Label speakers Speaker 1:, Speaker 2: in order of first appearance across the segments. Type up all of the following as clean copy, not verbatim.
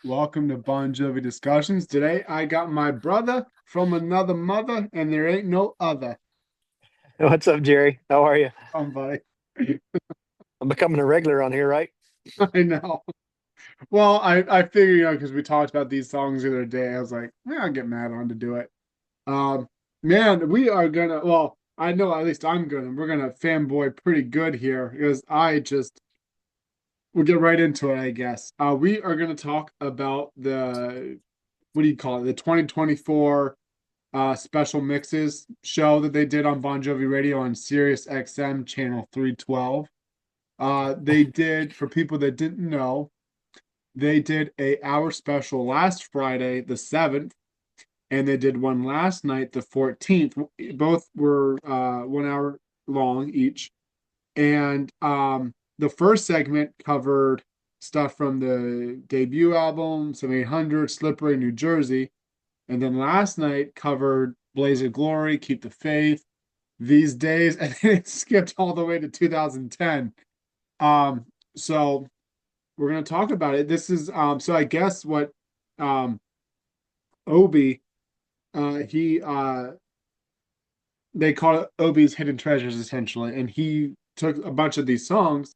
Speaker 1: Welcome to Bon Jovi Discussions. Today I got my brother from another mother, and there ain't no other.
Speaker 2: What's up, Jerry? How are you?
Speaker 1: Somebody.
Speaker 2: I'm becoming a regular on here, right?
Speaker 1: I know. Well, I figured, because we talked about these songs the other day, I was like, yeah, I'll get Matt on to do it. Um, Man, we are gonna, well, I know at least we're gonna fanboy pretty good here because we'll get right into it, I guess. We are gonna talk about what do you call it? The 2024 special mixes show that they did on Bon Jovi Radio on Sirius XM channel 312. They did, for people that didn't know, they did a hour special last Friday, the 7th, and they did one last night, the 14th. Both were 1 hour long each. And the first segment covered stuff from the debut album, Some 800, Slippery, New Jersey. And then last night covered Blaze of Glory, Keep the Faith, These Days, and then it skipped all the way to 2010. So we're gonna talk about it. This is so I guess what um Obi he they call it Obi's Hidden Treasures essentially, and he took a bunch of these songs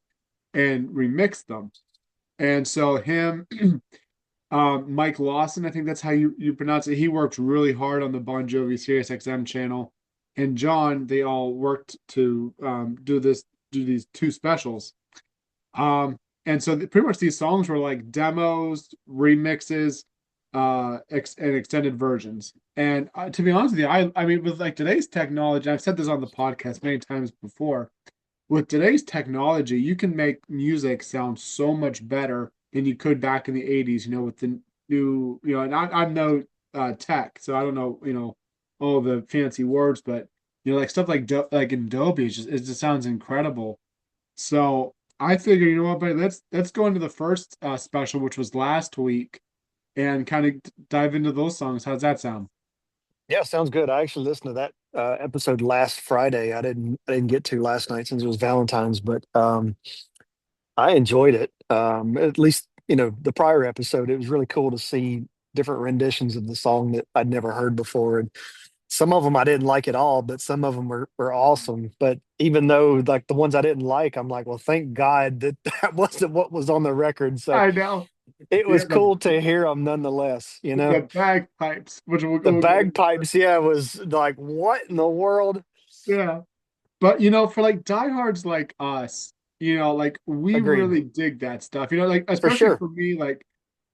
Speaker 1: and remixed them. And so him Mike Lawson, I think that's how you pronounce it. He worked really hard on the Bon Jovi Sirius XM channel, and John. They all worked to do these two specials. And so pretty much these songs were like demos, remixes, and extended versions. And to be honest with you, I mean, with like today's technology, I've said this on the podcast many times before. With today's technology, you can make music sound so much better than you could back in the 80s, with the new, and I'm no tech, so I don't know, all the fancy words, but like stuff like like Adobe, it just sounds incredible. So I figure, you know what, buddy, let's go into the first special, which was last week, and kind of dive into those songs. How's that sound?
Speaker 2: Yeah, sounds good. I actually listened to that episode last Friday. I didn't get to last night since it was Valentine's, but I enjoyed it. At least, the prior episode, it was really cool to see different renditions of the song that I'd never heard before. And some of them I didn't like at all, but some of them were awesome. But even though like the ones I didn't like, I'm like, well, thank God that that wasn't what was on the record. So
Speaker 1: I know.
Speaker 2: it
Speaker 1: Yeah,
Speaker 2: was cool to hear them nonetheless,
Speaker 1: the bagpipes, which
Speaker 2: The
Speaker 1: we'll get into.
Speaker 2: bagpipes, yeah, was like, what in the world?
Speaker 1: Yeah. But for like diehards like us, like we
Speaker 2: Agreed.
Speaker 1: really dig that stuff. Like
Speaker 2: For
Speaker 1: especially
Speaker 2: sure.
Speaker 1: for me, like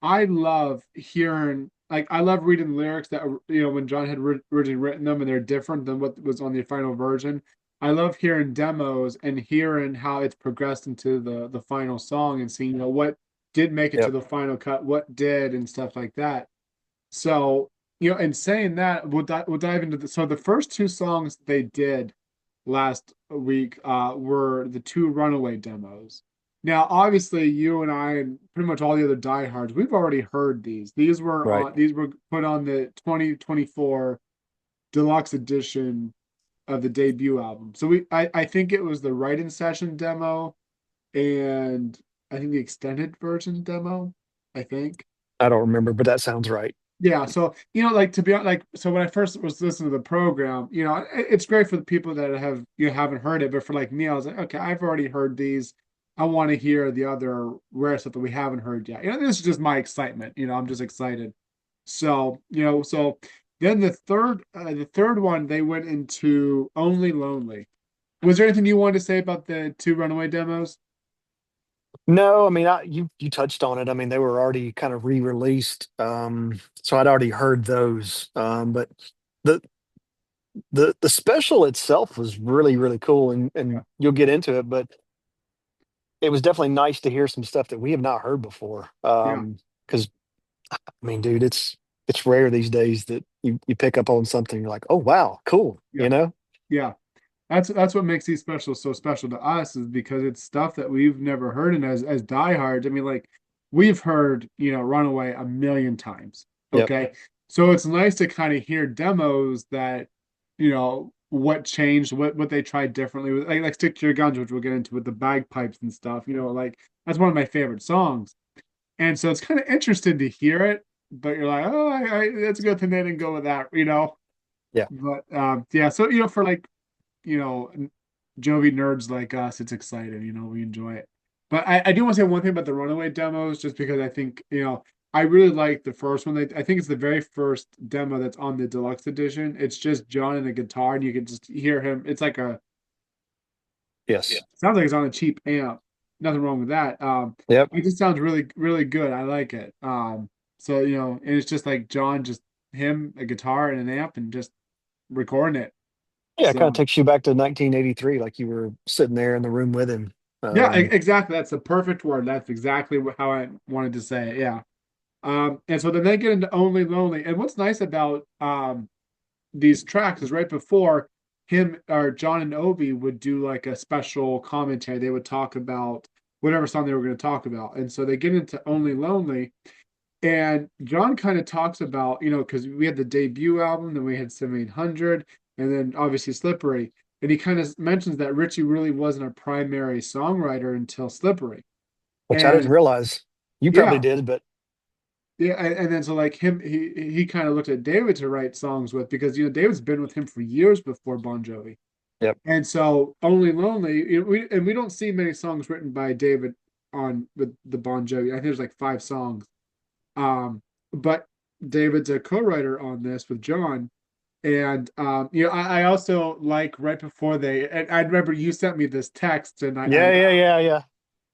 Speaker 1: I love hearing, like I love reading lyrics that when John had originally written them and they're different than what was on the final version. I love hearing demos and hearing how it's progressed into the final song and seeing what did make it to
Speaker 2: Yep.
Speaker 1: the final cut, what did, and stuff like that. So and saying that, we'll dive into the first two songs they did last week were the two Runaway demos. Now, obviously, you and I and pretty much all the other diehards, we've already heard these.
Speaker 2: Right.
Speaker 1: These were put on the 2024 deluxe edition of the debut album. So I think it was the write-in session demo and I think the extended version demo, I think.
Speaker 2: I don't remember, but that sounds right.
Speaker 1: Yeah, so like to be honest, like so when I first was listening to the program, it's great for the people that haven't heard it, but for like me, I was like, okay, I've already heard these. I want to hear the other rare stuff that we haven't heard yet. This is just my excitement. I'm just excited. So so then the third one they went into Only Lonely. Was there anything you wanted to say about the two Runaway demos?
Speaker 2: No, I mean, you touched on it. I mean, they were already kind of re-released, so I'd already heard those. But the the special itself was really really cool,
Speaker 1: Yeah,
Speaker 2: and you'll get into it. But it was definitely nice to hear some stuff that we have not heard before.
Speaker 1: yeah,
Speaker 2: Because I mean, dude, it's rare these days that you pick up on something you're like, oh wow, cool,
Speaker 1: yeah, yeah. That's what makes these specials so special to us is because it's stuff that we've never heard. And as diehards, I mean, like we've heard, Runaway a million times.
Speaker 2: Yep.
Speaker 1: Okay. So it's nice to kind of hear demos that, what changed, what they tried differently with like Stick to Your Guns, which we'll get into with the bagpipes and stuff, like that's one of my favorite songs. And so it's kind of interesting to hear it, but you're like, oh, that's a good thing they didn't go with that, you know.
Speaker 2: Yeah.
Speaker 1: But yeah, so for like you know, Jovi nerds like us, it's exciting, we enjoy it. But I do want to say one thing about the Runaway demos, just because I think, I really like the first one. I think it's the very first demo that's on the deluxe edition. It's just John and a guitar, and you can just hear him. It's like
Speaker 2: Yes.
Speaker 1: sounds like it's on a cheap amp. Nothing wrong with that.
Speaker 2: Yep.
Speaker 1: It just sounds really, really good. I like it. So, and it's just like John, just him, a guitar and an amp, and just recording it.
Speaker 2: Yeah, it kind of
Speaker 1: So
Speaker 2: takes you back to 1983, like you were sitting there in the room with him.
Speaker 1: yeah,
Speaker 2: Um,
Speaker 1: exactly. That's the perfect word. That's exactly how I wanted to say it. Yeah. And so then they get into Only Lonely. And what's nice about these tracks is right before him or John and Obi would do like a special commentary. They would talk about whatever song they were going to talk about. And so they get into Only Lonely. And John kind of talks about, because we had the debut album, then we had 7800, and then obviously Slippery. And he kind of mentions that Richie really wasn't a primary songwriter until Slippery.
Speaker 2: which I didn't
Speaker 1: And
Speaker 2: realize. You probably
Speaker 1: yeah,
Speaker 2: did, but
Speaker 1: yeah, and then so like him, he kind of looked at David to write songs with because David's been with him for years before Bon Jovi,
Speaker 2: yep.
Speaker 1: and so Only Lonely, we don't see many songs written by David on with the Bon Jovi. I think there's like 5 songs, but David's a co-writer on this with John, and I also like right before and I remember you sent me this text, and I
Speaker 2: Yeah, yeah, yeah, yeah.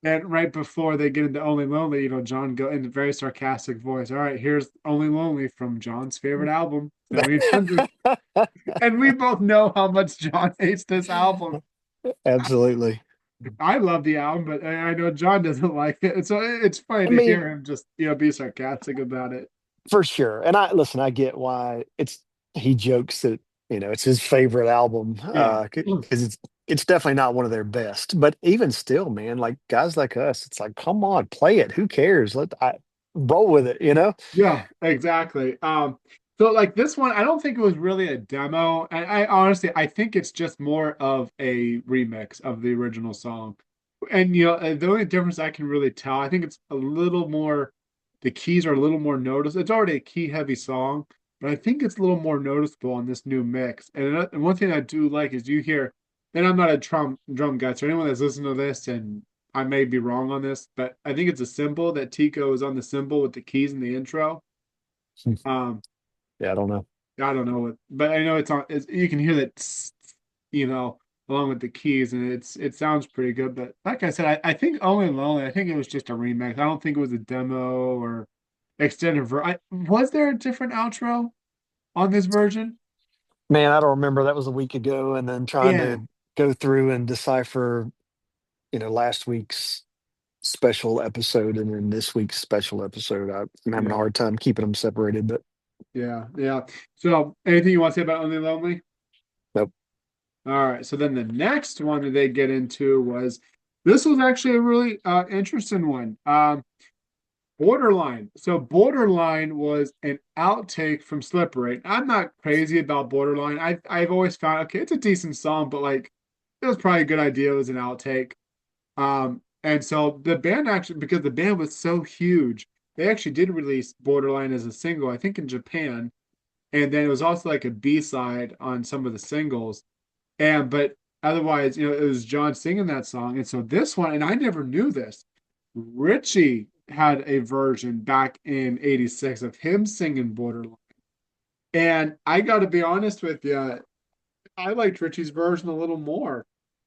Speaker 1: and right before they get into Only Lonely, John go in a very sarcastic voice. All right, here's Only Lonely from John's favorite album, 7800. And we both know how much John hates this album.
Speaker 2: Absolutely.
Speaker 1: I love the album, but I know John doesn't like it. And so it's funny
Speaker 2: I
Speaker 1: to
Speaker 2: mean,
Speaker 1: hear him just, be sarcastic about it.
Speaker 2: for sure. And I listen, I get why he jokes that, it's his favorite album,
Speaker 1: Yeah.
Speaker 2: because it's definitely not one of their best. But even still, man, like guys like us, it's like, come on, play it. Who cares? I roll with it, you know?
Speaker 1: Yeah, exactly. So like this one, I don't think it was really a demo. I honestly, I think it's just more of a remix of the original song. And the only difference I can really tell, I think it's a little more, the keys are a little more noticeable. It's already a key heavy song, but I think it's a little more noticeable on this new mix. And one thing I do like is you hear, and I'm not a drum guy, so anyone that's listening to this, and I may be wrong on this, but I think it's a symbol that Tico is on the symbol with the keys in the intro. Um,
Speaker 2: Yeah, I don't know.
Speaker 1: I don't know what, but I know you can hear that, you know, along with the keys, and it sounds pretty good. But like I said, I think Only Lonely, I think it was just a remix. I don't think it was a demo or extended was there a different outro on this version?
Speaker 2: Man, I don't remember. That was a week ago, and then trying
Speaker 1: Yeah,
Speaker 2: to go through and decipher, last week's special episode and then this week's special episode. I'm having a
Speaker 1: yeah,
Speaker 2: hard time keeping them separated, but
Speaker 1: yeah. So anything you want to say about Only Lonely?
Speaker 2: nope.
Speaker 1: All right. So then the next one that they get into was this was actually a really interesting one. Borderline. So Borderline was an outtake from Slippery. I'm not crazy about Borderline. I've always found okay, it's a decent song, but like it was probably a good idea. It was an outtake. And so the band actually, because the band was so huge, they actually did release Borderline as a single, I think in Japan. And then it was also like a B-side on some of the singles. But otherwise, it was John singing that song. And so this one, and I never knew this, Richie had a version back in 86 of him singing Borderline. And I got to be honest with you, I liked Richie's version a little more.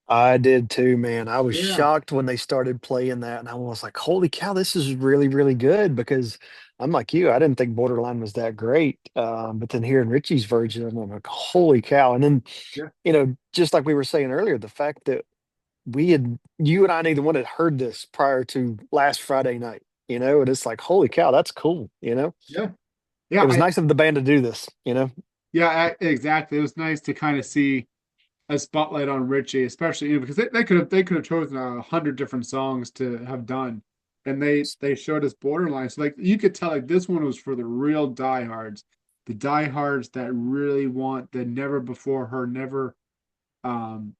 Speaker 2: I did too, man. I was
Speaker 1: Yeah.
Speaker 2: shocked when they started playing that, and I was like, "Holy cow, this is really, really good!" Because I'm like you, I didn't think Borderline was that great. But then hearing Richie's version, I'm like, "Holy cow!" And then,
Speaker 1: Yeah.
Speaker 2: just like we were saying earlier, the fact that you and I, neither one had heard this prior to last Friday night, and it's like, "Holy cow, that's cool!"
Speaker 1: Yeah. Yeah.
Speaker 2: It was nice of the band to do this.
Speaker 1: Yeah, exactly. It was nice to kind of see a spotlight on Richie, especially because they could have chosen 100 different songs to have done, and they showed us Borderline. So like you could tell like this one was for the real diehards, the diehards that really want the never before her, never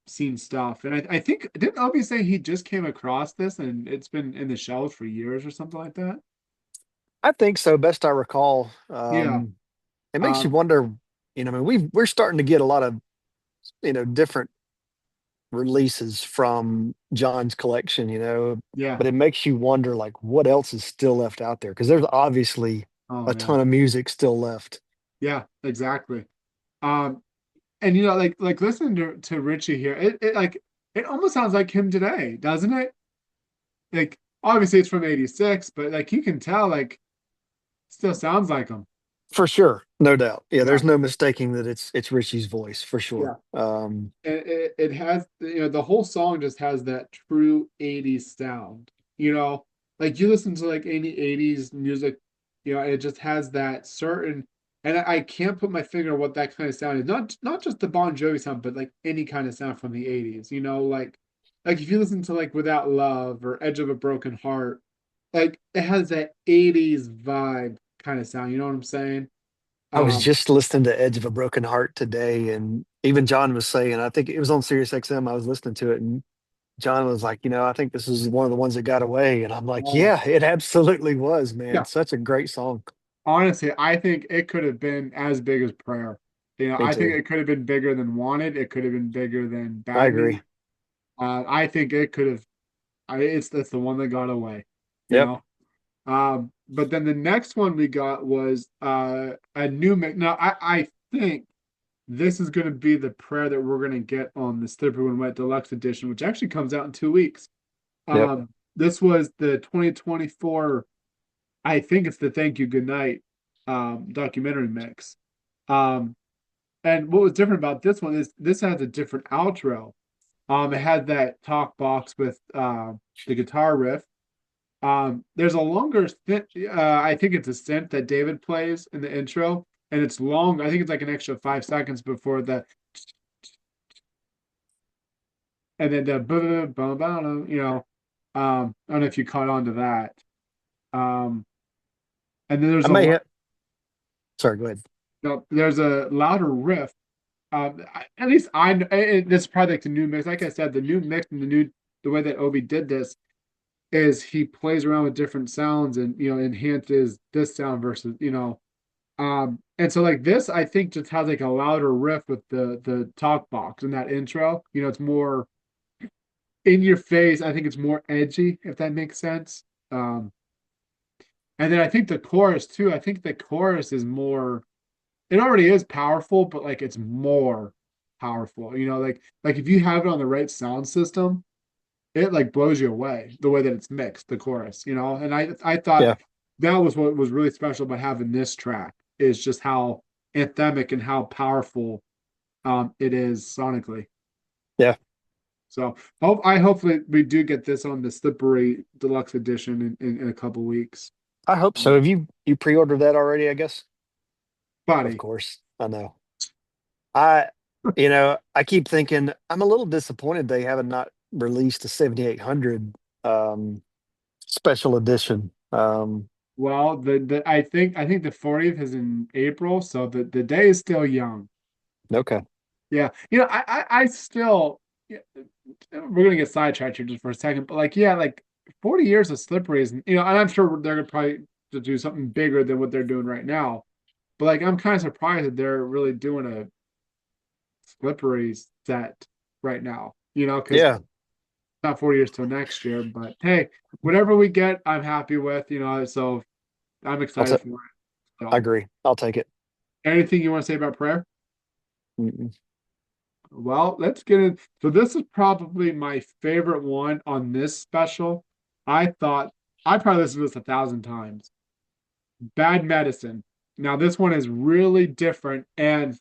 Speaker 1: seen stuff. And I think didn't Obi say he just came across this and it's been in the shelves for years or something like that?
Speaker 2: I think so, best I recall.
Speaker 1: Yeah.
Speaker 2: It makes you
Speaker 1: Um,
Speaker 2: wonder, I mean, we're starting to get a lot of, different releases from John's collection,
Speaker 1: yeah.
Speaker 2: but it makes you wonder like what else is still left out there because there's obviously
Speaker 1: Oh
Speaker 2: a
Speaker 1: yeah.
Speaker 2: ton of music still left.
Speaker 1: Yeah, exactly. Um, and like listening to Richie here, it like it almost sounds like him today, doesn't it? Like obviously it's from '86, but like you can tell like still sounds like him.
Speaker 2: For sure, no doubt. Yeah,
Speaker 1: Yeah.
Speaker 2: there's no mistaking that it's Richie's voice for sure.
Speaker 1: Yeah. It has the whole song just has that true '80s sound. Like you listen to like any '80s music, it just has that certain and I can't put my finger on what that kind of sound is. Not just the Bon Jovi sound, but like any kind of sound from the '80s, like if you listen to like Without Love or Edge of a Broken Heart, like it has that '80s vibe kind of sound, you know what I'm saying?
Speaker 2: I was
Speaker 1: Um,
Speaker 2: just listening to Edge of a Broken Heart today, and even John was saying, I think it was on Sirius XM. I was listening to it, and John was like, I think this is one of the ones that got away. And I'm like,
Speaker 1: oh,
Speaker 2: yeah, it absolutely was, man.
Speaker 1: yeah.
Speaker 2: Such a great song.
Speaker 1: Honestly, I think it could have been as big as Prayer.
Speaker 2: Me
Speaker 1: I think
Speaker 2: too.
Speaker 1: it could have been bigger than Wanted. It could have been bigger than
Speaker 2: I
Speaker 1: Bad News.
Speaker 2: agree.
Speaker 1: I think it could have. It's that's the one that got away. You
Speaker 2: Yep.
Speaker 1: know. But then the next one we got was a new mix. Now I think this is going to be the prayer that we're going to get on the Slippery When Wet Deluxe Edition, which actually comes out in 2 weeks.
Speaker 2: Yep.
Speaker 1: This was the 2024. I think it's the Thank You Goodnight documentary mix. Um, and what was different about this one is this has a different outro. It had that talk box with the guitar riff. There's a longer synth. I think it's a synth that David plays in the intro, and it's long. I think it's like an extra 5 seconds before the, and then the boom, boom, boom. I don't know if you caught on to that. Um, and then
Speaker 2: I
Speaker 1: there's a
Speaker 2: may
Speaker 1: lot.
Speaker 2: have, sorry, go ahead.
Speaker 1: No, there's a louder riff. At least this is probably like the new mix. Like I said, the new mix and the way that Obi did this is he plays around with different sounds and enhances this sound versus and so like this I think just has like a louder riff with the talk box in that intro. It's more in your face. I think it's more edgy, if that makes sense. Um, and then I think the chorus too. I think the chorus is more it already is powerful, but like it's more powerful. Like if you have it on the right sound system, it like blows you away the way that it's mixed, the chorus. And I thought
Speaker 2: Yeah.
Speaker 1: that was what was really special about having this track is just how anthemic and how powerful it is sonically.
Speaker 2: Yeah.
Speaker 1: So hopefully we do get this on the Slippery Deluxe Edition in a couple weeks.
Speaker 2: I hope so. Have you pre-ordered that already, I guess? Of
Speaker 1: Buddy,
Speaker 2: course. I know. I I keep thinking I'm a little disappointed they haven't not released a 7800 special edition.
Speaker 1: well, the I think the 40th is in April, so the day is still young.
Speaker 2: Okay.
Speaker 1: Yeah, I still yeah, we're gonna get sidetracked here just for a second, but like yeah, like 40 years of Slippery is and I'm sure they're gonna probably to do something bigger than what they're doing right now. But like I'm kind of surprised that they're really doing a Slippery set right now. Because
Speaker 2: Yeah,
Speaker 1: not 40 years till next year. But hey, whatever we get, I'm happy with. So I'm
Speaker 2: I'll
Speaker 1: excited
Speaker 2: ta-
Speaker 1: for it.
Speaker 2: I
Speaker 1: So
Speaker 2: agree. I'll take it.
Speaker 1: anything you want to say about prayer?
Speaker 2: Mm-mm.
Speaker 1: Well, let's get in. So this is probably my favorite one on this special. I probably listened to this 1,000 times. Bad Medicine. Now this one is really different, and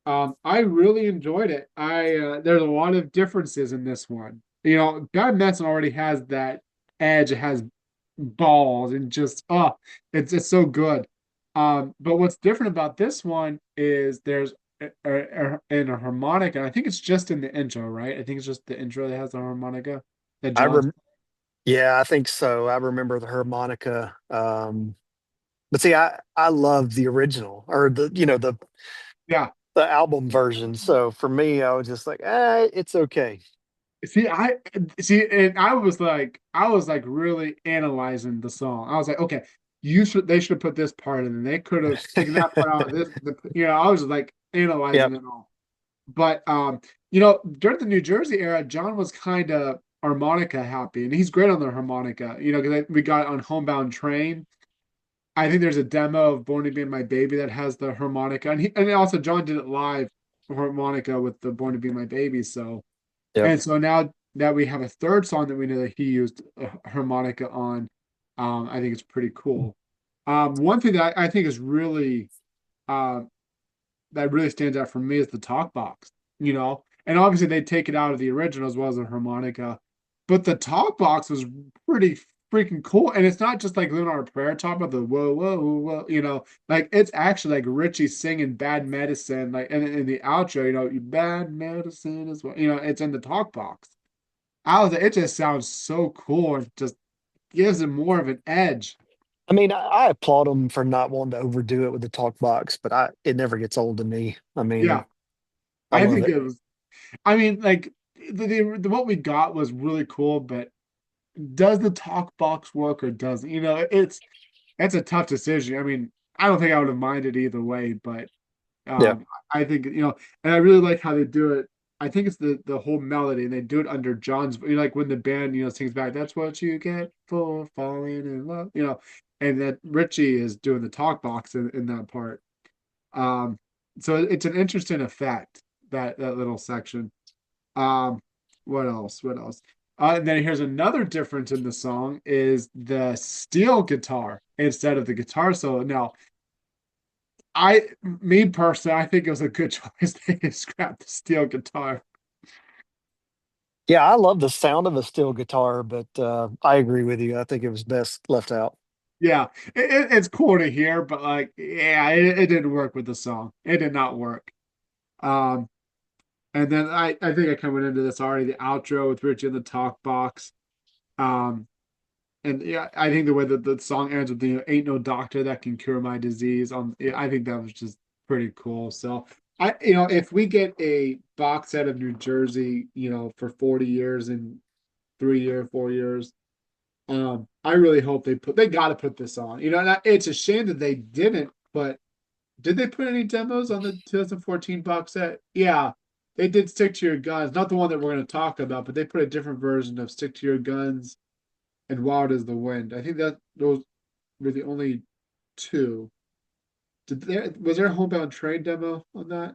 Speaker 1: I really enjoyed it. I There's a lot of differences in this one. Bad Medicine already has that edge. It has balls and just it's so good. But what's different about this one is there's a harmonica. And I think it's just in the intro, right? I think it's just the intro that has the harmonica that
Speaker 2: I
Speaker 1: John's.
Speaker 2: rem Yeah, I think so. I remember the harmonica. But see, I love the original or
Speaker 1: Yeah.
Speaker 2: the album version. So for me, I was just like, it's okay.
Speaker 1: See, and I was like really analyzing the song. I was like, okay, they should have put this part in, and they could have taken that part out of this. I was like
Speaker 2: Yep.
Speaker 1: analyzing it all. But during the New Jersey era, John was kind of harmonica happy, and he's great on the harmonica. Because we got it on Homebound Train. I think there's a demo of Born to Be My Baby that has the harmonica, and also John did it live harmonica with the Born to Be My Baby.
Speaker 2: Yep.
Speaker 1: So now that we have a third song that we know that he used a harmonica on, I think it's pretty cool. One thing that I think is really uh, that really stands out for me is the talk box, and obviously they take it out of the original as well as the harmonica, but the talk box was pretty freaking cool. And it's not just like Living on a Prayer talk about the whoa, whoa, whoa, like it's actually like Richie singing Bad Medicine, like in the outro, you bad medicine as well, it's in the talk box. It just sounds so cool. It just gives it more of an edge.
Speaker 2: I mean, I applaud them for not wanting to overdo it with the talk box, but it never gets old to me. I
Speaker 1: Yeah,
Speaker 2: mean, I
Speaker 1: I
Speaker 2: love
Speaker 1: think
Speaker 2: it.
Speaker 1: it was. I mean, like what we got was really cool, but does the talk box work or doesn't? It's a tough decision. I mean, I don't think I would have minded either way, but
Speaker 2: Yeah.
Speaker 1: I think and I really like how they do it. I think it's the whole melody, and they do it under John's. Like when the band sings back, "That's what you get for falling in love," and that Richie is doing the talk box in that part. Um, so it's an interesting effect, that little section. Um, what else? What else? And then here's another difference in the song is the steel guitar instead of the guitar solo. Now, me personally, I think it was a good choice. They scrapped the steel guitar.
Speaker 2: Yeah, I love the sound of a steel guitar, but I agree with you. I think it was best left out.
Speaker 1: Yeah, it's cool to hear, but like, yeah, it didn't work with the song. It did not work. Um, and then I think I kind of went into this already. The outro with Richie in the talk box. Um, And yeah, I think the way that the song ends with the "Ain't no doctor that can cure my disease." I think that was just pretty cool. So if we get a box set of New Jersey, for 40 years and 3 year, 4 years, I really hope they got to put this on. And it's a shame that they didn't. But did they put any demos on the 2014 box set? Yeah, they did "Stick to Your Guns," not the one that we're going to talk about, but they put a different version of "Stick to Your Guns" and Wild as the Wind. I think that those were the only two. Was there a Homebound Train demo on that?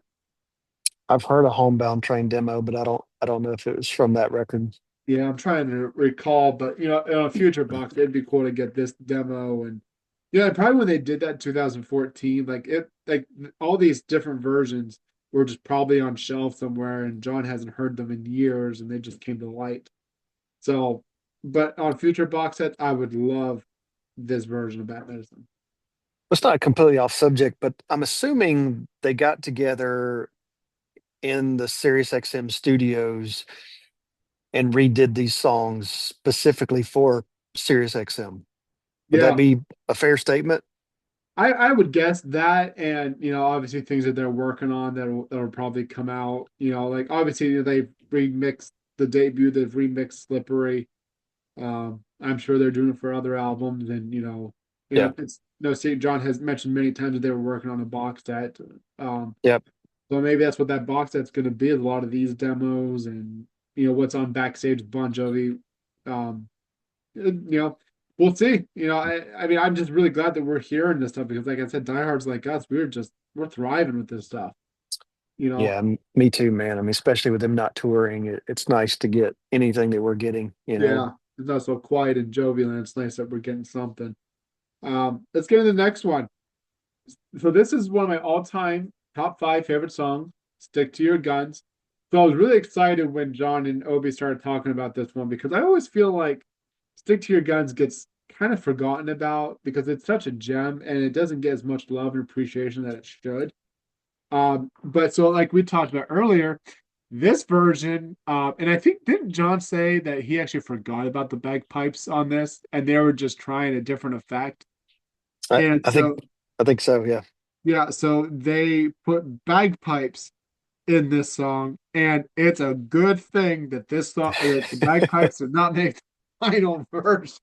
Speaker 2: I've heard a Homebound Train demo, but I don't know if it was from that record.
Speaker 1: Yeah, I'm trying to recall, but in a future box, it'd be cool to get this demo. And probably when they did that in 2014, like all these different versions were just probably on shelf somewhere, and John hasn't heard them in years, and they just came to light. So, but on future box sets, I would love this version of Bat Medicine.
Speaker 2: It's not completely off subject, but I'm assuming they got together in the Sirius XM studios and redid these songs specifically for Sirius XM. Would that
Speaker 1: Yeah,
Speaker 2: be a fair statement?
Speaker 1: I would guess that, and obviously things that they're working on that'll probably come out. Like obviously they've remixed the debut, they've remixed Slippery. I'm sure they're doing it for other albums, and
Speaker 2: Yeah.
Speaker 1: it's no. St. John has mentioned many times that they were working on a box set. Um,
Speaker 2: Yep.
Speaker 1: so maybe that's what that box set's going to be. A lot of these demos, and what's on Backstage with Bon Jovi. Um, we'll see. I mean, I'm just really glad that we're hearing this stuff because, like I said, diehards like us, we're thriving with this stuff. You know,
Speaker 2: Yeah, me too, man. I mean, especially with them not touring, it's nice to get anything that we're getting, you know.
Speaker 1: yeah, it's not so quiet and jovial, and it's nice that we're getting something. Let's get to the next one. So this is one of my all-time top five favorite songs. "Stick to Your Guns." So I was really excited when John and Obi started talking about this one because I always feel like "Stick to Your Guns" gets kind of forgotten about because it's such a gem and it doesn't get as much love and appreciation that it should. But so like we talked about earlier, this version, and I think didn't John say that he actually forgot about the bagpipes on this and they were just trying a different effect?
Speaker 2: I,
Speaker 1: And
Speaker 2: I think
Speaker 1: so
Speaker 2: I think so, yeah.
Speaker 1: yeah, so they put bagpipes in this song, and it's a good thing that this song that the bagpipes are not made. final verse.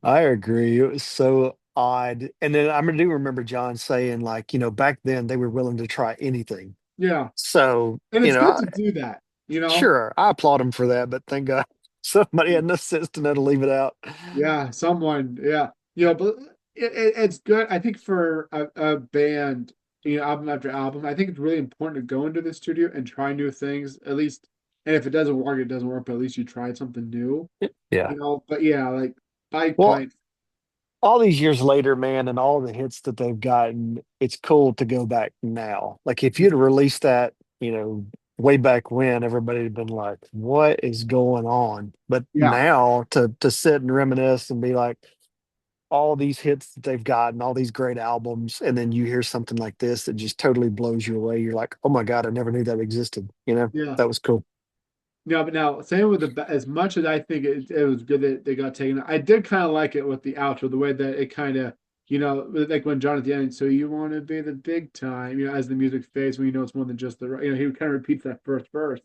Speaker 2: I agree. It was so odd. And then I do remember John saying, like, back then they were willing to try anything.
Speaker 1: Yeah.
Speaker 2: So,
Speaker 1: And it's good to do that, you know?
Speaker 2: sure, I applaud him for that, but thank God somebody had enough sense to know to leave it out.
Speaker 1: Yeah, someone, yeah. But it's good. I think for a band, album after album, I think it's really important to go into the studio and try new things, at least. And if it doesn't work, it doesn't work, but at least you tried something new,
Speaker 2: Yeah.
Speaker 1: But yeah, like Bike
Speaker 2: Well,
Speaker 1: Pipe.
Speaker 2: all these years later, man, and all the hits that they've gotten, it's cool to go back now. Like if you'd released that, way back when, everybody had been like, "What is going on?" But
Speaker 1: Yeah,
Speaker 2: now to sit and reminisce and be like, all these hits that they've gotten, all these great albums, and then you hear something like this that just totally blows you away. You're like, "Oh my God, I never knew that existed."
Speaker 1: yeah.
Speaker 2: That was cool.
Speaker 1: No, but now same with as much as I think it was good that they got taken, I did kind of like it with the outro, the way that it kind of, like when John at the end, so you want to be the big time, as the music fades, when it's more than just he kind of repeats that first verse.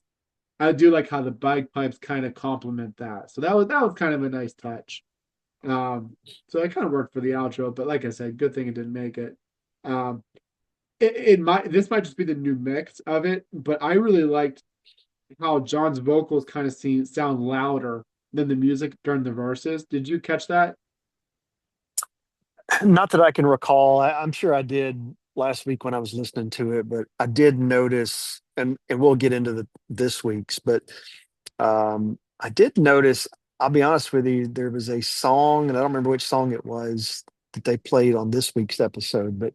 Speaker 1: I do like how the bagpipes kind of complement that. So that was kind of a nice touch. Um, so it kind of worked for the outro, but like I said, good thing it didn't make it. Um, it might this might just be the new mix of it, but I really liked how John's vocals kind of sound louder than the music during the verses. Did you catch that?
Speaker 2: Not that I can recall. I'm sure I did last week when I was listening to it, but I did notice, and we'll get into this week's, but I did notice. I'll be honest with you, there was a song, and I don't remember which song it was that they played on this week's episode, but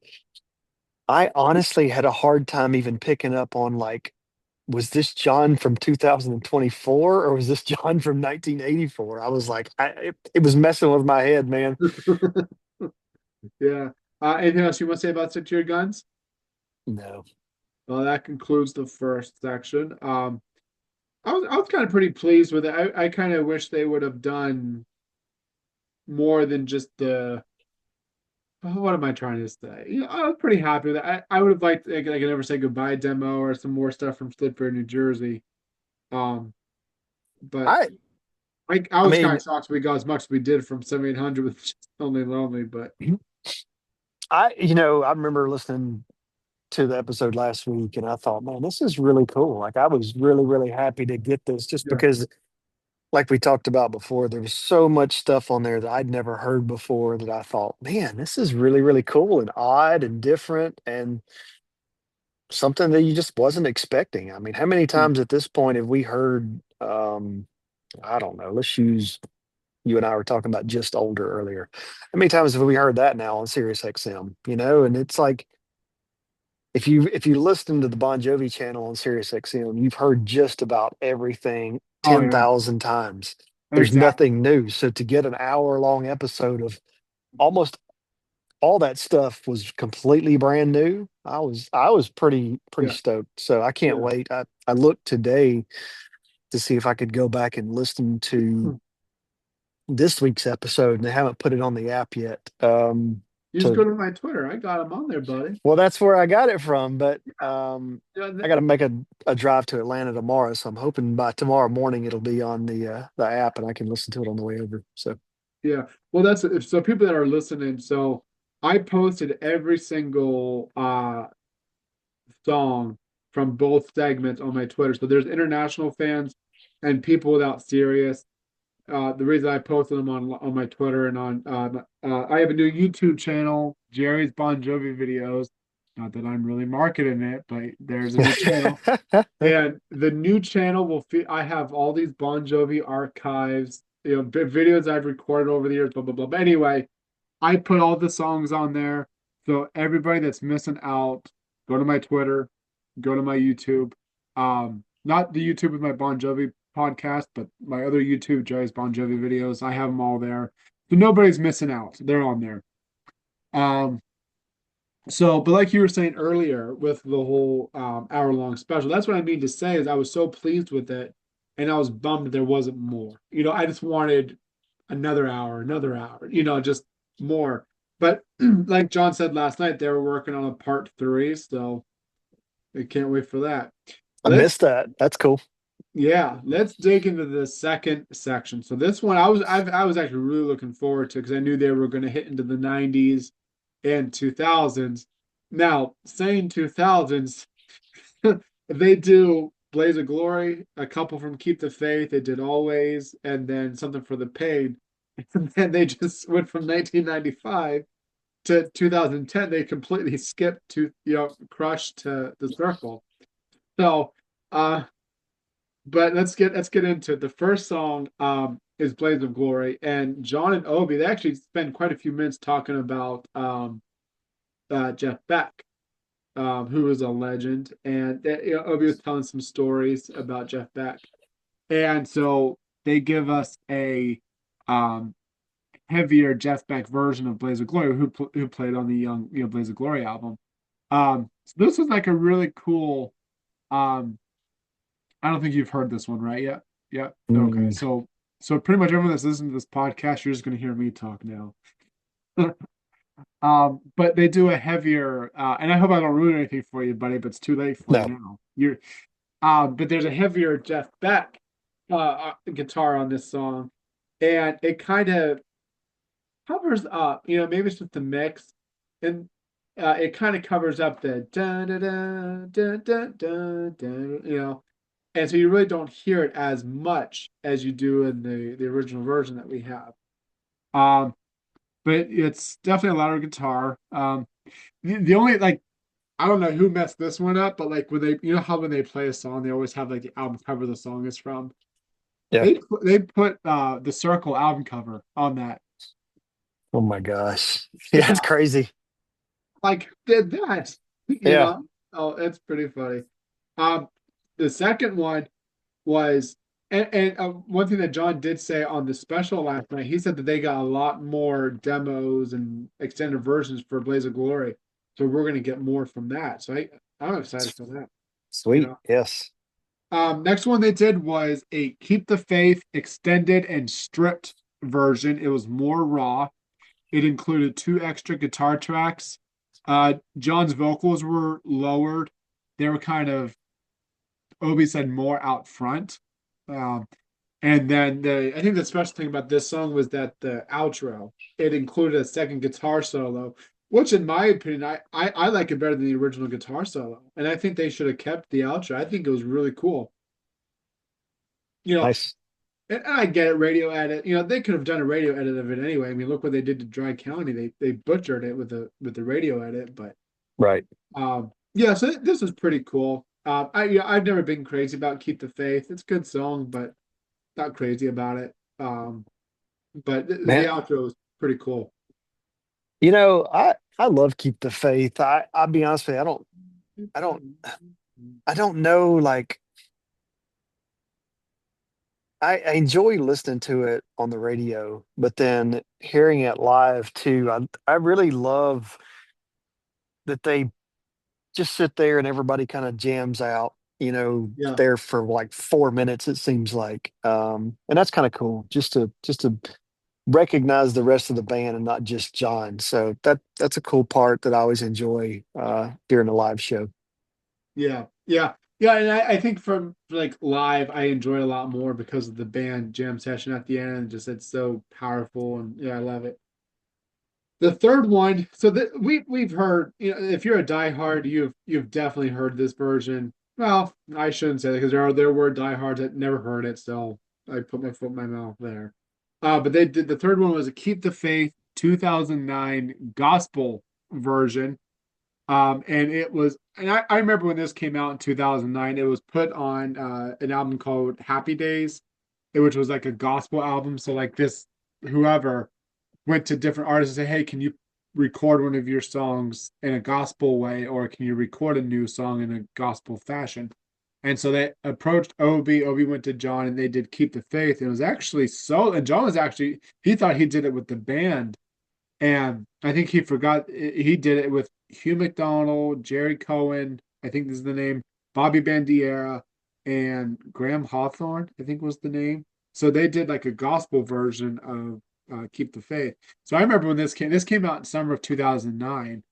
Speaker 2: I honestly had a hard time even picking up on like, was this John from 2024 or was this John from 1984? I was like, it was messing with my head, man.
Speaker 1: Yeah. Anything else you want to say about Secure Guns?
Speaker 2: No.
Speaker 1: Well, that concludes the first section. I was kind of pretty pleased with it. I kind of wish they would have done more than just what am I trying to say? I was pretty happy with it. I would have liked like a Never Say Goodbye demo or some more stuff from Slippery, New Jersey. Um, but
Speaker 2: I
Speaker 1: I
Speaker 2: I
Speaker 1: was kind
Speaker 2: mean,
Speaker 1: of shocked we got as much as we did from 7800 with just Only Lonely, but
Speaker 2: I remember listening to the episode last week and I thought, man, this is really cool. Like I was really, really happy to get this just
Speaker 1: yeah.
Speaker 2: because like we talked about before, there was so much stuff on there that I'd never heard before that I thought, man, this is really, really cool and odd and different and something that you just wasn't expecting. I mean, how many
Speaker 1: Yeah.
Speaker 2: times at this point have we heard I don't know, let's use you and I were talking about just older earlier. How many times have we heard that now on Sirius XM? And it's like if you listen to the Bon Jovi channel on Sirius XM, you've heard just about everything
Speaker 1: Oh yeah,
Speaker 2: 10,000 times. There's
Speaker 1: exactly.
Speaker 2: nothing new. So to get an hour long episode of almost all that stuff was completely brand new. I was pretty
Speaker 1: Yeah,
Speaker 2: stoked. So I can't
Speaker 1: yeah.
Speaker 2: wait. I looked today to see if I could go back and listen to this week's episode, and they haven't put it on the app yet.
Speaker 1: You just
Speaker 2: To
Speaker 1: go to my Twitter. I got them on there, buddy.
Speaker 2: Well, that's where I got it from, but
Speaker 1: Yeah,
Speaker 2: I got to make a drive to Atlanta tomorrow, so I'm hoping by tomorrow morning it'll be on the app and I can listen to it on the way over. So
Speaker 1: yeah. Well, that's so people that are listening. So I posted every single song from both segments on my Twitter. So there's international fans and people without Sirius. The reason I posted them on my Twitter and I have a new YouTube channel, Jerry's Bon Jovi videos. Not that I'm really marketing it, but there's a new channel. And the new channel I have all these Bon Jovi archives, videos I've recorded over the years, blah, blah, blah. But anyway, I put all the songs on there. So everybody that's missing out, go to my Twitter, go to my YouTube. Not the YouTube with my Bon Jovi podcast, but my other YouTube, Joe's Bon Jovi videos. I have them all there. So nobody's missing out. They're on there. Um, but like you were saying earlier with the whole hour long special, that's what I mean to say is I was so pleased with it and I was bummed there wasn't more. I just wanted another hour, just more. But like John said last night, they were working on a part three, so I can't wait for that.
Speaker 2: I
Speaker 1: Let's
Speaker 2: missed that. That's cool.
Speaker 1: Yeah, let's dig into the second section. So this one I was actually really looking forward to because I knew they were going to hit into the 90s and 2000s. Now, saying 2000s, they do Blaze of Glory, a couple from Keep the Faith, they did Always, and then something for the Pain. And then they just went from 1995 to 2010. They completely skipped to, Crush to The Circle. So, uh, but let's get into it. The first song is Blaze of Glory, and John and Obi, they actually spend quite a few minutes talking about Jeff Beck, who was a legend, and Obi was telling some stories about Jeff Beck, and so they give us a um, heavier Jeff Beck version of Blaze of Glory, who played on the Young Blaze of Glory album. So this was like a really cool. Um, I don't think you've heard this one, right? Yeah, yeah. Okay,
Speaker 2: Mm,
Speaker 1: so pretty much everyone that's listening to this podcast, you're just going to hear me talk now. But they do a heavier, and I hope I don't ruin anything for you, buddy, but it's too late for you
Speaker 2: no.
Speaker 1: now. But there's a heavier Jeff Beck guitar on this song, and it kind of covers up, maybe it's just the mix, and it kind of covers up the da da da da da da da. And so you really don't hear it as much as you do in the original version that we have. Um, but it's definitely a louder guitar. The only like I don't know who messed this one up, but like when they how when they play a song, they always have like the album cover the song is from.
Speaker 2: Yeah.
Speaker 1: They put the Circle album cover on that.
Speaker 2: Oh my gosh. Yeah, it's
Speaker 1: Yeah,
Speaker 2: crazy.
Speaker 1: like did that, you
Speaker 2: Yeah.
Speaker 1: know? Oh, it's pretty funny. Um, the second one was, and one thing that John did say on the special last night, he said that they got a lot more demos and extended versions for Blaze of Glory, so we're gonna get more from that. So I'm excited for that. You
Speaker 2: Sweet.
Speaker 1: know.
Speaker 2: Yes.
Speaker 1: Next one they did was a Keep the Faith extended and stripped version. It was more raw. It included two extra guitar tracks. John's vocals were lowered. They were kind of Obi said more out front. Um, and then I think the special thing about this song was that the outro, it included a second guitar solo, which in my opinion, I like it better than the original guitar solo. And I think they should have kept the outro. I think it was really cool. You know,
Speaker 2: Nice.
Speaker 1: and I get it, radio edit. They could have done a radio edit of it anyway. I mean, look what they did to Dry County. They butchered it with the radio edit, but
Speaker 2: Right.
Speaker 1: yeah, so this was pretty cool. I've never been crazy about Keep the Faith. It's a good song, but not crazy about it. But the
Speaker 2: Man,
Speaker 1: outro was pretty cool.
Speaker 2: I love Keep the Faith. I'll be honest with you, I don't I don't know like I enjoy listening to it on the radio, but then hearing it live too. I really love that they just sit there and everybody kind of jams out,
Speaker 1: Yeah,
Speaker 2: there for like 4 minutes, it seems like. And that's kind of cool just to recognize the rest of the band and not just John. So that's a cool part that I always enjoy during a live show.
Speaker 1: yeah, yeah, yeah. And I think from like live, I enjoy a lot more because of the band jam session at the end. Just it's so powerful, and yeah, I love it. The third one, so that we've heard, if you're a diehard, you've definitely heard this version. Well, I shouldn't say that because there were diehards that never heard it, so I put my foot in my mouth there. But they did the third one was a Keep the Faith 2009 gospel version. And it was, and I remember when this came out in 2009, it was put on an album called Happy Days, which was like a gospel album. So like this, whoever went to different artists and say, "Hey, can you record one of your songs in a gospel way, or can you record a new song in a gospel fashion?" And so they approached Obi. Obi went to John, and they did "Keep the Faith." And it was actually so. And John was actually he thought he did it with the band, and I think he forgot he did it with Hugh McDonald, Jerry Cohen. I think this is the name. Bobby Bandiera and Graham Hawthorne, I think was the name. So they did like a gospel version of Keep the Faith. So I remember when this came out in summer of 2009,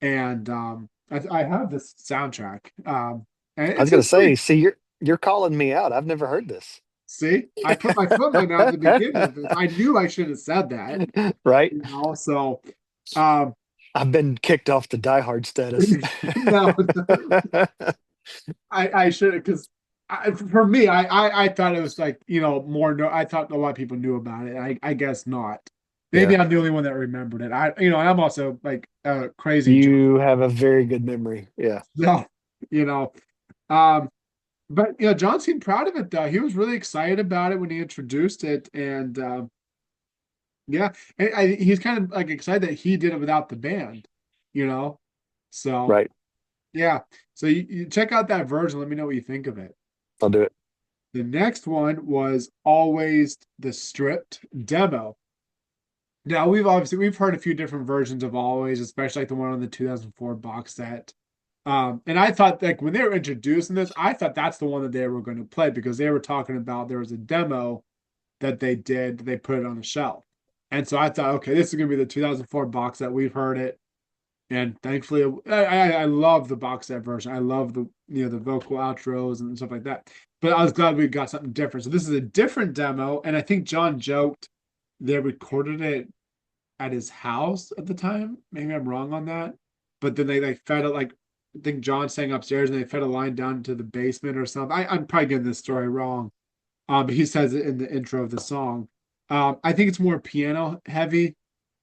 Speaker 1: and I have this soundtrack, and
Speaker 2: I was
Speaker 1: it's
Speaker 2: gonna
Speaker 1: it's
Speaker 2: say,
Speaker 1: pretty.
Speaker 2: see, you're calling me out. I've never heard this.
Speaker 1: See, I put my foot in my mouth at the beginning of this. I knew I shouldn't have said that,
Speaker 2: Right?
Speaker 1: so um
Speaker 2: I've been kicked off the diehard status.
Speaker 1: no, I should have because for me, I thought it was like more. No, I thought a lot of people knew about it. I guess not. Maybe
Speaker 2: Yeah.
Speaker 1: I'm the only one that remembered it. I'm also like a crazy John.
Speaker 2: You have a very good memory. Yeah.
Speaker 1: No, you know, um, but John seemed proud of it though. He was really excited about it when he introduced it, and yeah, he's kind of like excited that he did it without the band. You know, so
Speaker 2: Right.
Speaker 1: yeah. So you check out that version. Let me know what you think of it.
Speaker 2: I'll do it.
Speaker 1: The next one was always the stripped demo. Now we've heard a few different versions of Always, especially like the one on the 2004 box set. And I thought like when they were introducing this, I thought that's the one that they were going to play because they were talking about there was a demo that they did, they put it on the shelf. And so I thought, okay, this is going to be the 2004 box set. We've heard it. And thankfully, I love the box set version. I love the vocal outros and stuff like that. But I was glad we got something different. So this is a different demo, and I think John joked they recorded it at his house at the time. Maybe I'm wrong on that. But then they like fed it like I think John's saying upstairs, and they fed a line down to the basement or something. I'm probably getting this story wrong. But he says it in the intro of the song. I think it's more piano heavy.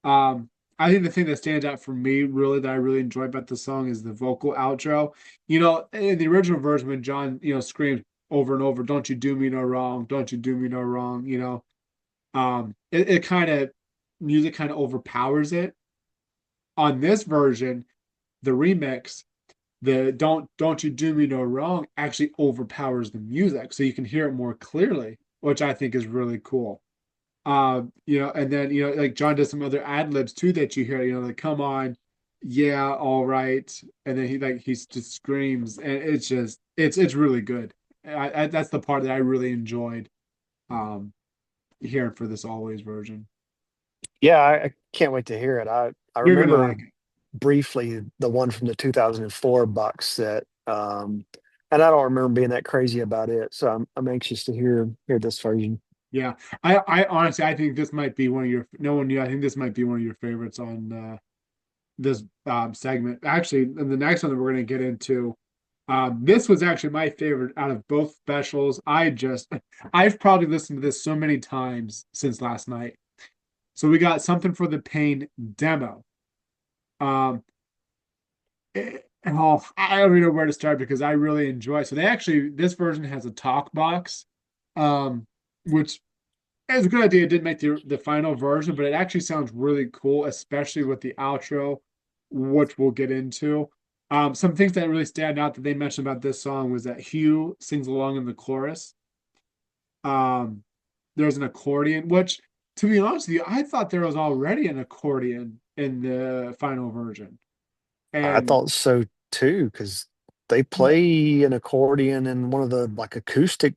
Speaker 1: Um, I think the thing that stands out for me, really, that I really enjoy about the song is the vocal outro. In the original version, when John, screams over and over, "Don't you do me no wrong, don't you do me no wrong," it kind of music kind of overpowers it. On this version, the remix, the don't you do me no wrong actually overpowers the music, so you can hear it more clearly, which I think is really cool. And then like John does some other ad libs too that you hear, like come on, yeah, all right, and then he just screams, and it's really good. That's the part that I really enjoyed hearing for this always version.
Speaker 2: Yeah, I can't wait to hear it. I
Speaker 1: You're gonna
Speaker 2: remember
Speaker 1: like it.
Speaker 2: briefly the one from the 2004 box set. And I don't remember being that crazy about it. So I'm anxious to hear this version.
Speaker 1: Yeah, I honestly I think this might be one of your no one knew. I think this might be one of your favorites on this segment. Actually, and the next one that we're going to get into, this was actually my favorite out of both specials. I've probably listened to this so many times since last night. So we got Something for the Pain demo. Um, I don't even know where to start because I really enjoy. So this version has a talk box, which is a good idea. It didn't make the final version, but it actually sounds really cool, especially with the outro, which we'll get into. Some things that really stand out that they mentioned about this song was that Hugh sings along in the chorus. Um, there's an accordion, which, to be honest with you, I thought there was already an accordion in the final version.
Speaker 2: I
Speaker 1: And
Speaker 2: thought so too, because they play an accordion in one of the like acoustic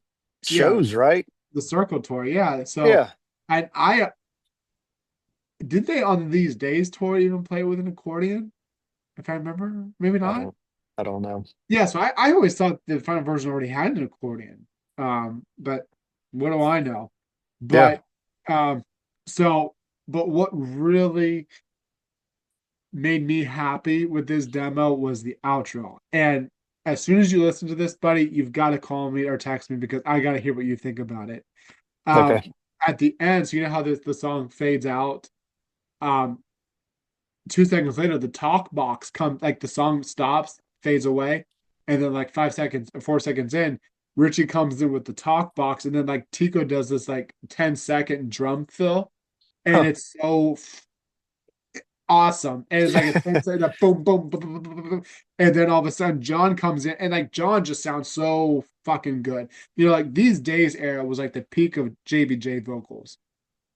Speaker 1: yeah,
Speaker 2: shows, right?
Speaker 1: the Circle Tour, yeah. So,
Speaker 2: Yeah.
Speaker 1: and I did they on these days tour even play with an accordion? If I remember, maybe
Speaker 2: I
Speaker 1: not.
Speaker 2: don't I don't know.
Speaker 1: Yeah, so I always thought the final version already had an accordion. But what do I know?
Speaker 2: Yeah.
Speaker 1: But um, so but what really made me happy with this demo was the outro. And as soon as you listen to this, buddy, you've got to call me or text me because I got to hear what you think about it. Um,
Speaker 2: Okay.
Speaker 1: at the end, so you know how the song fades out. Um, 2 seconds later, the talk box comes, like the song stops, fades away, and then like 5 seconds or 4 seconds in, Richie comes in with the talk box, and then like Tico does this like 10-second drum fill, and
Speaker 2: Huh.
Speaker 1: it's so awesome. And it's like a 10 second boom, boom, boom, boom, boom, boom, boom. And then all of a sudden John comes in, and like John just sounds so fucking good. Like these days era was like the peak of JBJ vocals.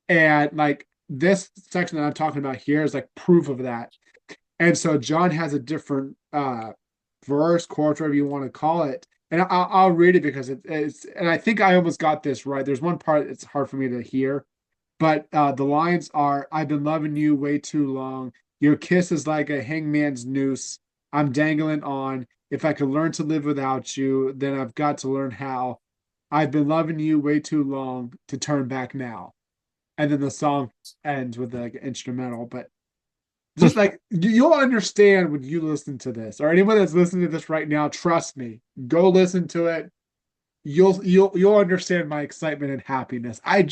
Speaker 1: And like this section that I'm talking about here is like proof of that. And so John has a different verse, chorus, whatever you want to call it. And I'll read it because and I think I almost got this right. There's one part it's hard for me to hear, but the lines are, "I've been loving you way too long. Your kiss is like a hangman's noose. I'm dangling on. If I could learn to live without you, then I've got to learn how. I've been loving you way too long to turn back now. And then the song ends with like an instrumental, but just like you'll understand when you listen to this, or anyone that's listening to this right now, trust me, go listen to it. You'll understand my excitement and happiness. I,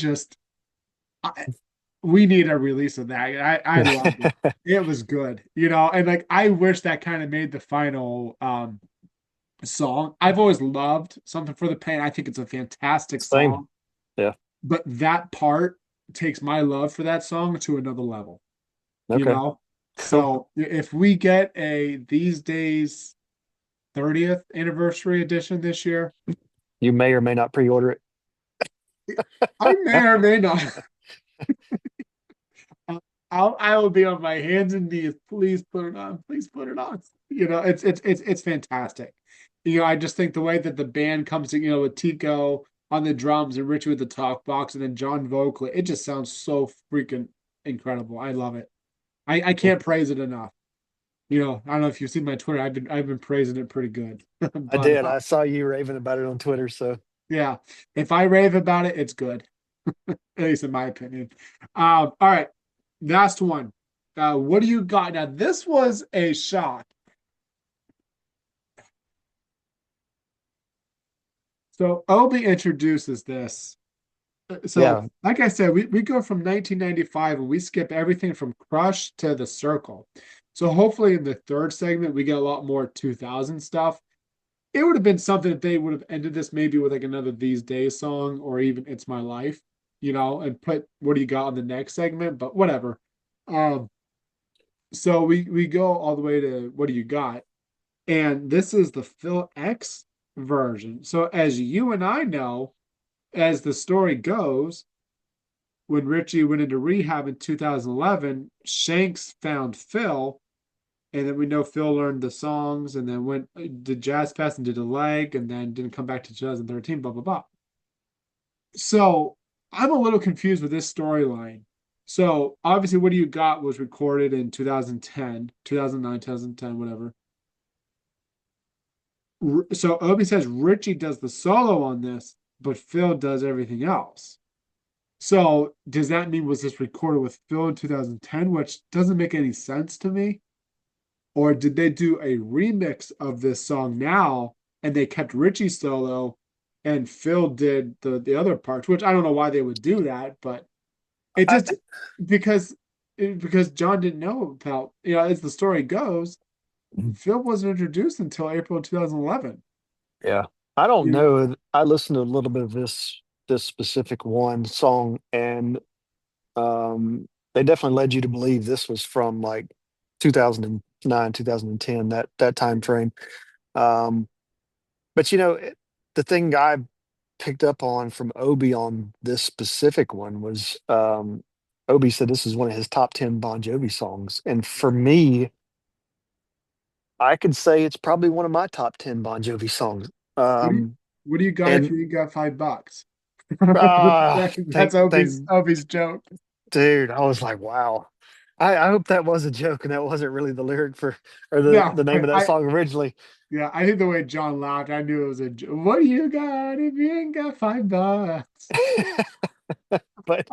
Speaker 1: we need a release of that. I loved it. It was good, and like I wish that kind of made the final song. I've always loved Something for the Pain. I think it's a fantastic
Speaker 2: Same.
Speaker 1: song,
Speaker 2: Yeah.
Speaker 1: but that part takes my love for that song to another level, you
Speaker 2: Okay.
Speaker 1: know?
Speaker 2: Cool.
Speaker 1: So if we get a these days 30th anniversary edition this year,
Speaker 2: You may or may not pre-order it.
Speaker 1: I may or may not. I will be on my hands and knees. Please put it on. Please put it on. It's fantastic. I just think the way that the band comes in, with Tico on the drums and Richie with the talk box and then John vocally, it just sounds so freaking incredible. I love it. I can't praise it enough. I don't know if you've seen my Twitter. I've been praising it pretty good.
Speaker 2: I
Speaker 1: But
Speaker 2: did. I saw you raving about it on Twitter. So
Speaker 1: yeah, if I rave about it, it's good. At least in my opinion. All right. Last one. What do you got? Now, this was a shock. So Obi introduces this. So,
Speaker 2: yeah,
Speaker 1: like I said, we go from 1995 and we skip everything from Crush to The Circle. So hopefully in the third segment, we get a lot more 2000 stuff. It would have been something if they would have ended this maybe with like another These Days song or even It's My Life, and put What Do You Got on the next segment, but whatever. Um, so we go all the way to What Do You Got? And this is the Phil X version. So as you and I know, as the story goes, when Richie went into rehab in 2011, Shanks found Phil, and then we know Phil learned the songs, and then went did Jazz Fest and did a leg, and then didn't come back to 2013. Blah blah blah. So I'm a little confused with this storyline. So obviously, What Do You Got was recorded in 2010, 2009, 2010, whatever. So Obi says Richie does the solo on this, but Phil does everything else. So does that mean was this recorded with Phil in 2010, which doesn't make any sense to me? Or did they do a remix of this song now and they kept Richie solo and Phil did the other parts, which I don't know why they would do that, but it
Speaker 2: I,
Speaker 1: just because because John didn't know about, as the story goes, Phil wasn't introduced until April 2011.
Speaker 2: yeah. I don't
Speaker 1: You know,
Speaker 2: know. I listened to a little bit of this specific one song, and they definitely led you to believe this was from like 2009, 2010, that time frame. Um, but the thing I picked up on from Obi on this specific one was Obi said this is one of his top 10 Bon Jovi songs. And for me, I could say it's probably one of my top 10 Bon Jovi songs.
Speaker 1: what do you
Speaker 2: Um,
Speaker 1: what do you got if
Speaker 2: and
Speaker 1: you got $5? That's Obi's
Speaker 2: thank
Speaker 1: Obi's joke.
Speaker 2: dude, I was like, wow. I hope that was a joke and that wasn't really the lyric for or
Speaker 1: No,
Speaker 2: the name of that song originally.
Speaker 1: yeah, I think the way John laughed, I knew it was a joke. What do you got if you ain't got $5?
Speaker 2: But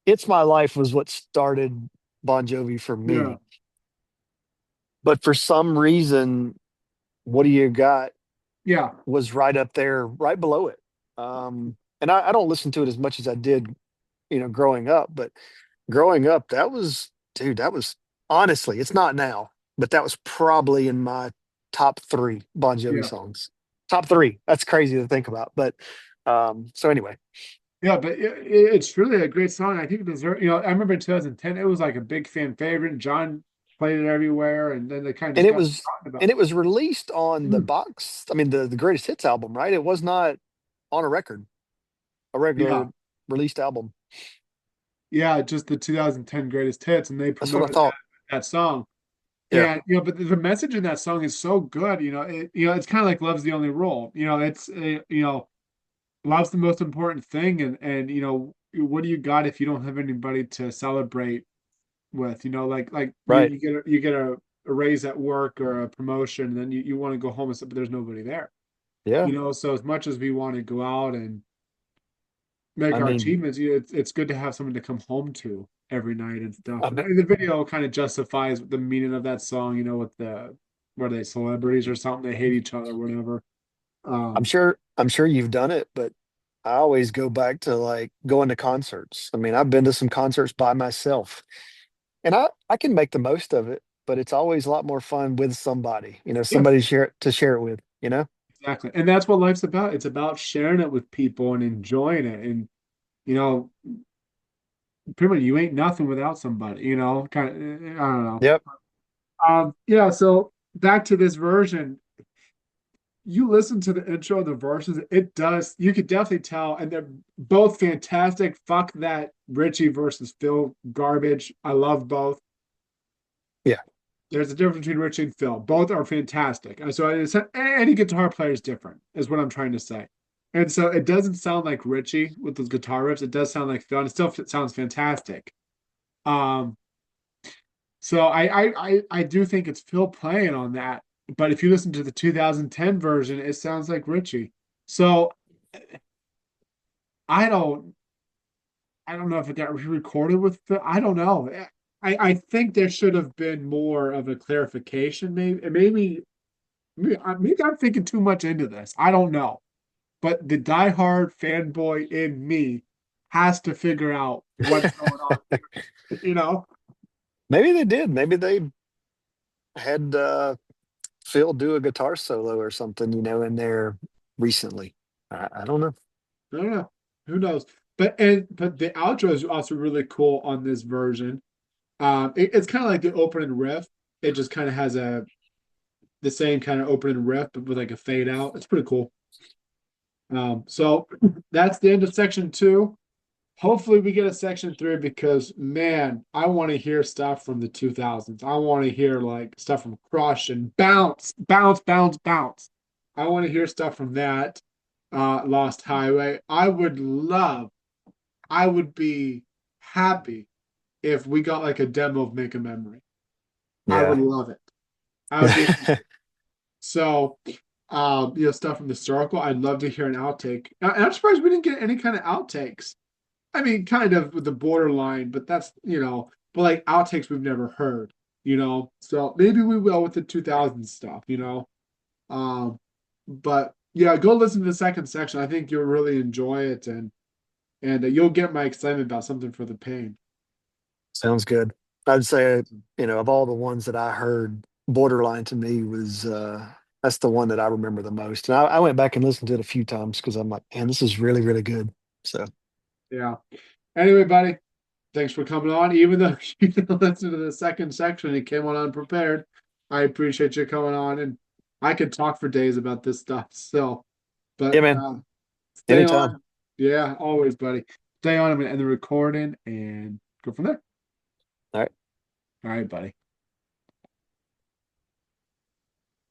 Speaker 2: it's my life was what started Bon Jovi for
Speaker 1: Yeah,
Speaker 2: me. But for some reason, what do you got
Speaker 1: yeah,
Speaker 2: was right up there, right below it. And I don't listen to it as much as I did, growing up. But growing up, that was, dude, that was honestly, it's not now, but that was probably in my top three Bon Jovi
Speaker 1: yeah.
Speaker 2: songs. Top three. That's crazy to think about. But so anyway,
Speaker 1: Yeah, but it's really a great song. I think it deserves, I remember in 2010, it was like a big fan favorite. John played it everywhere, and then they kind of
Speaker 2: and
Speaker 1: just
Speaker 2: it
Speaker 1: got
Speaker 2: was
Speaker 1: forgotten
Speaker 2: and
Speaker 1: about.
Speaker 2: it was released on the box. I mean, the greatest hits album, right? It was not on a record, a
Speaker 1: Yeah,
Speaker 2: regular released album.
Speaker 1: yeah, just the 2010 greatest hits, and they
Speaker 2: That's what I
Speaker 1: promoted
Speaker 2: thought.
Speaker 1: that song.
Speaker 2: Yeah.
Speaker 1: And but the message in that song is so good. It's kind of like "Love's the Only Rule." It's love's the most important thing, and what do you got if you don't have anybody to celebrate with? Like
Speaker 2: Right.
Speaker 1: you get a a raise at work or a promotion, and then you want to go home and stuff, but there's nobody there.
Speaker 2: Yeah.
Speaker 1: So as much as we want to go out and make
Speaker 2: I
Speaker 1: our
Speaker 2: mean,
Speaker 1: achievements, it's good to have someone to come home to every night and stuff.
Speaker 2: I
Speaker 1: And
Speaker 2: mean,
Speaker 1: the video kind of justifies the meaning of that song, with the what are they, celebrities or something? They hate each other, or whatever. Um,
Speaker 2: I'm sure you've done it, but I always go back to like going to concerts. I mean, I've been to some concerts by myself, and I can make the most of it, but it's always a lot more fun with somebody,
Speaker 1: yeah,
Speaker 2: somebody to share it with, you know?
Speaker 1: exactly. And that's what life's about. It's about sharing it with people and enjoying it. And you know, pretty much you ain't nothing without somebody, kind of, I don't know.
Speaker 2: Yep.
Speaker 1: Yeah, so back to this version, you listen to the intro and the verses, it does, you could definitely tell, and they're both fantastic. Fuck that Richie versus Phil garbage. I love both.
Speaker 2: Yeah.
Speaker 1: There's a difference between Richie and Phil. Both are fantastic. And so any guitar player is different, is what I'm trying to say. And so it doesn't sound like Richie with those guitar riffs. It does sound like Phil, and it still sounds fantastic. Um, So I do think it's Phil playing on that. But if you listen to the 2010 version, it sounds like Richie. So I don't I don't know if it got re-recorded with Phil. I don't know. I think there should have been more of a clarification. Maybe I'm thinking too much into this. I don't know. But the diehard fanboy in me has to figure out what's going on here.
Speaker 2: Maybe they did. Maybe they had Phil do a guitar solo or something, in there recently. I don't know.
Speaker 1: I don't know. Who knows? But the outro is also really cool on this version. It's kind of like the opening riff. It just kind of has the same kind of opening riff, but with like a fade out. It's pretty cool. So that's the end of section two. Hopefully we get a section three because man, I want to hear stuff from the 2000s. I want to hear like stuff from Crush and Bounce, Bounce, Bounce, Bounce. I want to hear stuff from that. Lost Highway. I would be happy if we got like a demo of Make a Memory. I would
Speaker 2: Yeah.
Speaker 1: love it. I would be so stuff from the Historical. I'd love to hear an outtake. And I'm surprised we didn't get any kind of outtakes. I mean, kind of with the borderline, but but like outtakes we've never heard. So maybe we will with the 2000 stuff. Um, but yeah, go listen to the second section. I think you'll really enjoy it, and you'll get my excitement about something for the pain.
Speaker 2: Sounds good. I'd say, of all the ones that I heard, Borderline to me was that's the one that I remember the most. And I went back and listened to it a few times because I'm like, man, this is really, really good. So
Speaker 1: Yeah. Anyway, buddy, thanks for coming on. Even though you didn't listen to the second section, you came on unprepared. I appreciate you coming on, and I could talk for days about this stuff. So,
Speaker 2: yeah,
Speaker 1: but
Speaker 2: man,
Speaker 1: stay
Speaker 2: anytime.
Speaker 1: on. Yeah, always, buddy. Stay on. I'm gonna end the recording and go from there.
Speaker 2: All right.
Speaker 1: All right, buddy.